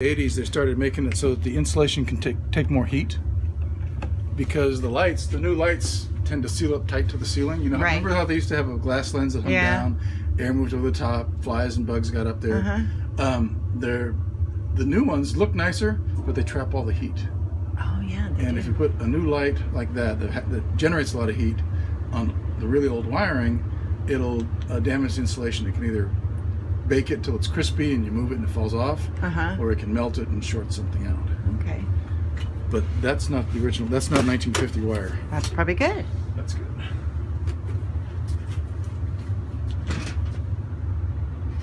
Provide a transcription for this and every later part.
80s they started making it so that the insulation can take more heat, because the new lights tend to seal up tight to the ceiling. You know, right. Remember how they used to have a glass lens that hung down, air moved over the top, flies and bugs got up there. The new ones look nicer, but they trap all the heat. Oh yeah. And if you put a new light like that generates a lot of heat on the really old wiring, it'll damage the insulation. It can either bake it till it's crispy and you move it and it falls off, or it can melt it and short something out. Okay. But that's not the original. That's not 1950 wire. That's probably good. That's good.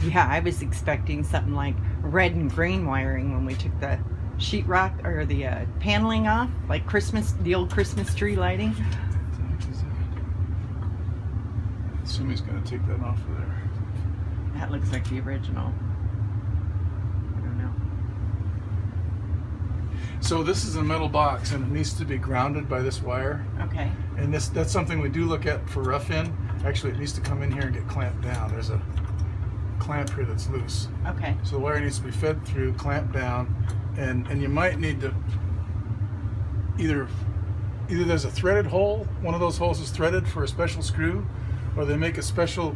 Yeah, I was expecting something like red and green wiring when we took the sheetrock or the paneling off, like the old Christmas tree lighting. Somebody's going to take that off of there. That looks like the original. I don't know. So this is a metal box and it needs to be grounded by this wire. Okay. And that's something we do look at for rough-in. Actually, it needs to come in here and get clamped down. There's a clamp here that's loose. Okay. So the wire needs to be fed through, clamped down, and you might need to either there's a threaded hole. One of those holes is threaded for a special screw, or they make a special,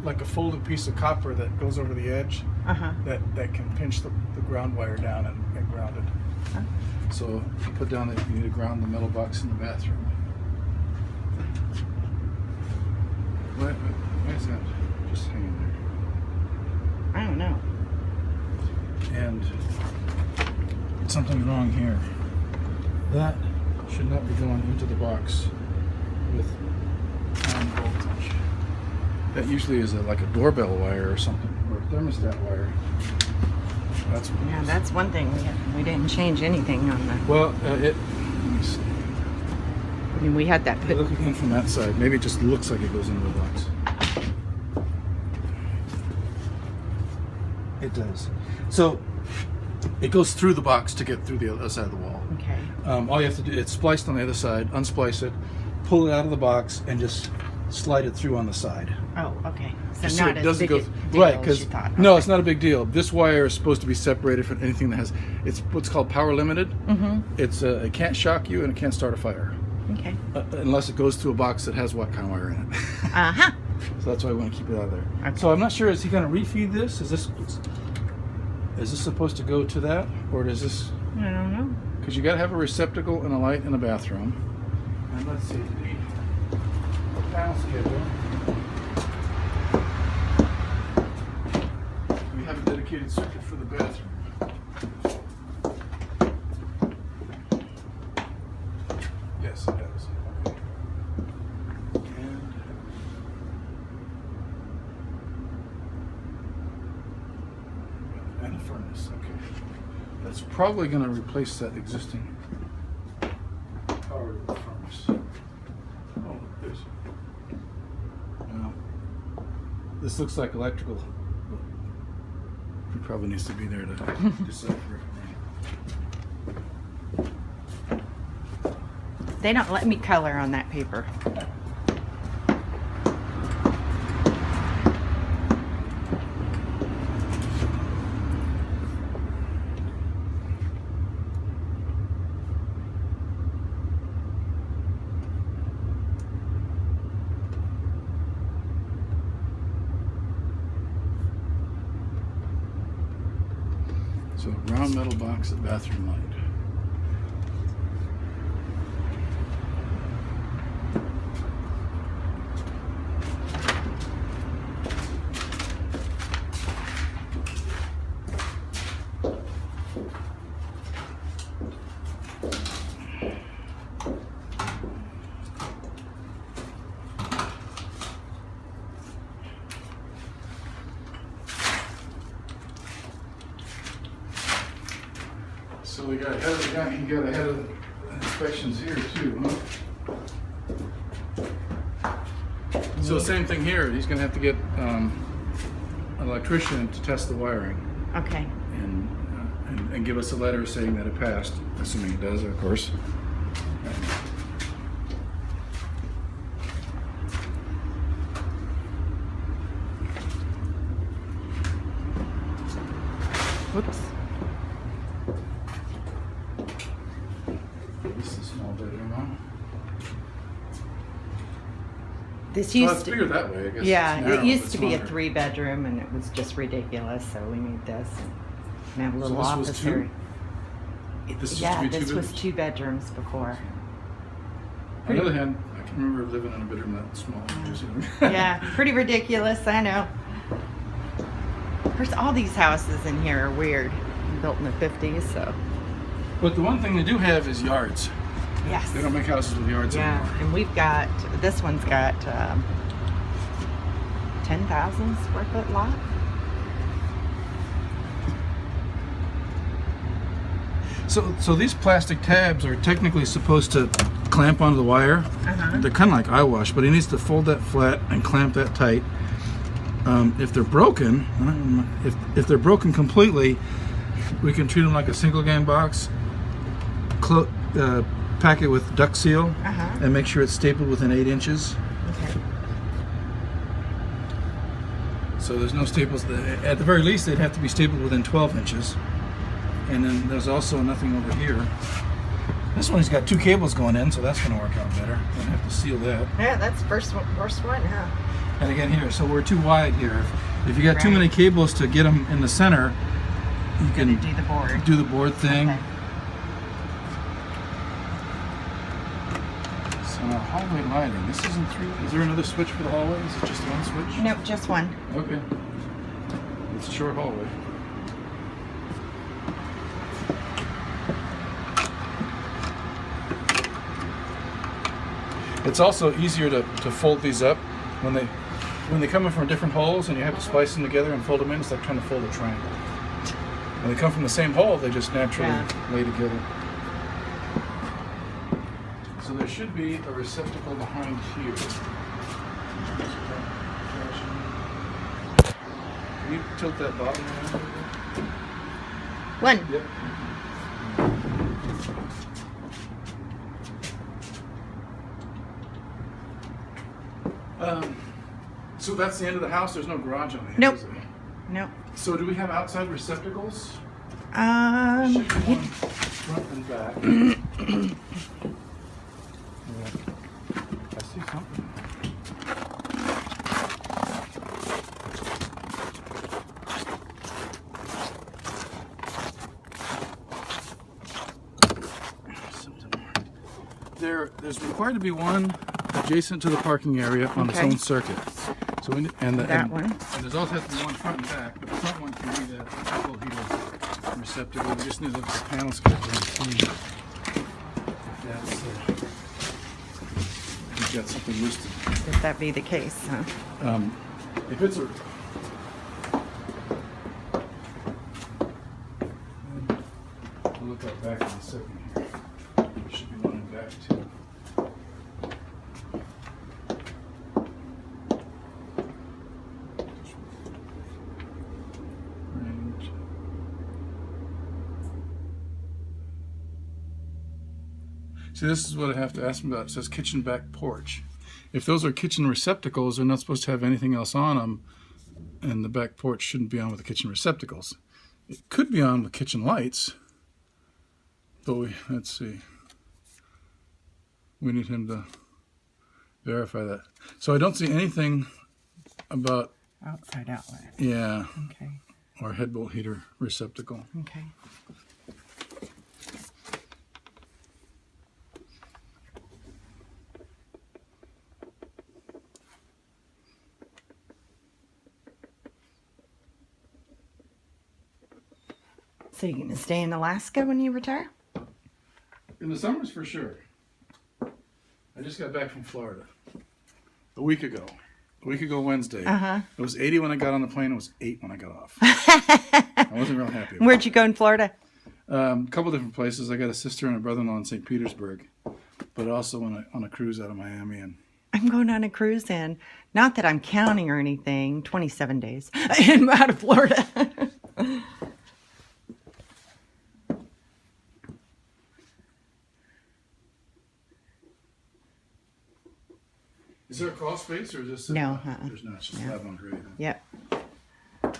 like a folded piece of copper that goes over the edge that can pinch the ground wire down and ground it. So you put down that you need to ground the metal box in the bathroom. Why is that just hanging there? I don't know. And something's wrong here. That should not be going into the box with high voltage. That usually is like a doorbell wire or something, or a thermostat wire. That's what it is. That's one thing we didn't change anything on the. Well, let me see. I mean, we had that. Look again from that side. Maybe it just looks like it goes into the box. It does. So it goes through the box to get through the other side of the wall. Okay. All you have to do, it's spliced on the other side, unsplice it, pull it out of the box, and just slide it through on the side. Oh, okay. So Just not so it as doesn't big go a deal right, as you thought. no, Okay. it's not a big deal. This wire is supposed to be separated from anything that has. It's what's called power limited. It's it can't shock you and it can't start a fire. Okay. Unless it goes to a box that has what kind of wire in it. So that's why I want to keep it out of there. Okay. So I'm not sure. Is he going to refeed this? Is this supposed to go to that, or does this? I don't know. Because you got to have a receptacle and a light in the bathroom. And let's see the panel schedule. We have a dedicated circuit for the bathroom. Yes, it does. Okay. And a furnace. Okay. That's probably going to replace that existing power to the furnace. Oh, there's. Well, this looks like electrical. It probably needs to be there to decipher it. They don't let me color on that paper. So round metal box at bathroom light. So we got ahead of the guy, he got ahead of the inspections here too, huh? So same thing here, he's gonna have to get an electrician to test the wiring. Okay. And give us a letter saying that it passed, assuming it does, of course. Whoops. This Well, used it's to, bigger that way, I guess. yeah, It's narrow, it used but to be a smaller. 3-bedroom, and it was just ridiculous. So we made this and have a little So this was office two? area. This used Yeah, to be two this was bedrooms? 2 bedrooms before. On the other hand, I can remember living in a bedroom that small. Yeah, pretty ridiculous. I know. Of course, all these houses in here are weird, built in the 50s. So But the one thing they do have is yards. yes. They don't make houses with yards Yeah, anymore. and we've got, this one's got 10,000 square foot lot. So these plastic tabs are technically supposed to clamp onto the wire. Uh-huh. They're kind of like eyewash, but he needs to fold that flat and clamp that tight. If they're broken, if they're broken completely, we can treat them like a single gang box. Pack it with duct seal Uh-huh. and make sure it's stapled within 8 inches. Okay. So there's no staples. At the very least, they'd have to be stapled within 12 inches. And then there's also nothing over here. This one's got 2 cables going in, so that's going to work out better. Don't have to seal that. Yeah, that's first one, huh? And again here, so we're too wide here. If you got too Right. many cables to get them in the center, you Gonna can do the board. do the board thing. Okay. So now hallway lighting. This isn't 3. Is there another switch for the hallway? Is it just one switch? Nope, just one. Okay. It's a short hallway. It's also easier to fold these up when they come in from different holes and you have to splice them together and fold them in. It's like trying to fold a triangle. When they come from the same hole, they just naturally lay together. So there should be a receptacle behind here. Can you tilt that bottom around? One. Yep. So that's the end of the house. There's no garage on the end. Nope. Is there? Nope. So do we have outside receptacles? Should be one front and back. Yeah. I see something. There's required to be one adjacent to the parking area on its Okay. own circuit. So we, That one. And there's also has to be one front and back, but the front one can be that full heater receptacle. We just need to look at the panel schedule and see if that's we've got something listed. If that be the case, huh? If it's a we'll look at back in a second here. There should be one in back too. Range. See, this is what I have to ask them about. It says kitchen back porch. If those are kitchen receptacles, they're not supposed to have anything else on them, and the back porch shouldn't be on with the kitchen receptacles. It could be on with kitchen lights, but let's see. We need him to verify that. So I don't see anything about, Outside outlet. yeah, Okay. or headbolt heater receptacle. Okay. So you gonna stay in Alaska when you retire? In the summers, for sure. I just got back from Florida a week ago. A week ago Wednesday. Uh-huh. It was 80 when I got on the plane. It was 8 when I got off. I wasn't real happy about Where'd you go in Florida? it. A couple different places. I got a sister and a brother-in-law in St. Petersburg, but also on a cruise out of Miami. And I'm going on a cruise in, not that I'm counting or anything, 27 days. I'm out of Florida. is there a crawl space or is this? No, There's not. It's just No. lab on grade. Yep. All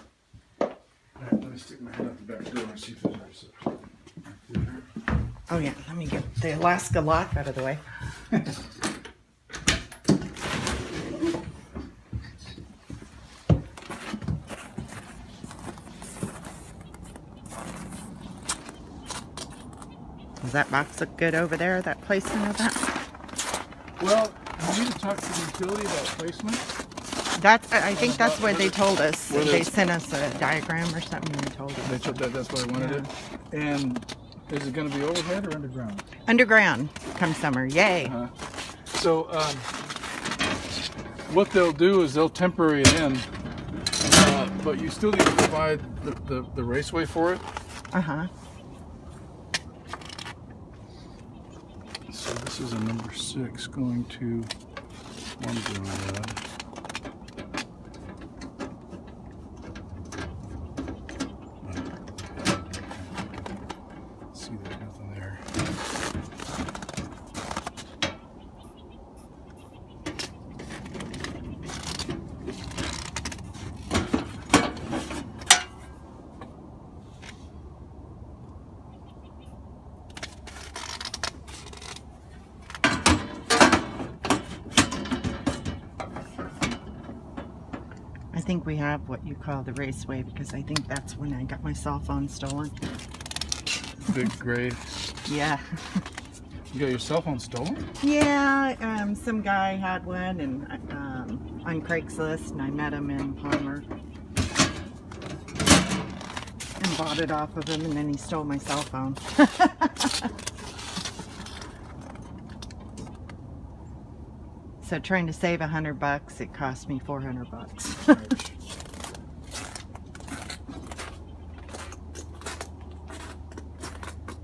right, let me stick my head out the back door and see if there's a receptacle. Oh yeah, let me get the Alaska lock out of the way. Does that box look good over there, that placement of that? Well, you need to talk to the utility about placement. I think that's what they told us. Where They there's- sent us a diagram or something and they told us. They told that's why I wanted it. And is it going to be overhead or underground? Underground come summer. Yay. So what they'll do is they'll temporary it in, but you still need to provide the raceway for it. So this is a number 6 going to one road. See, there's nothing there. I think we have what you call the raceway because I think that's when I got my cell phone stolen. Big gray. Yeah. You got your cell phone stolen? Yeah, some guy had one and on Craigslist, and I met him in Palmer and bought it off of him, and then he stole my cell phone. So trying to save $100, it cost me $400.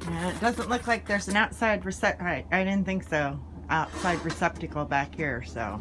Yeah, it doesn't look like there's an outside I didn't think so. Outside receptacle back here, so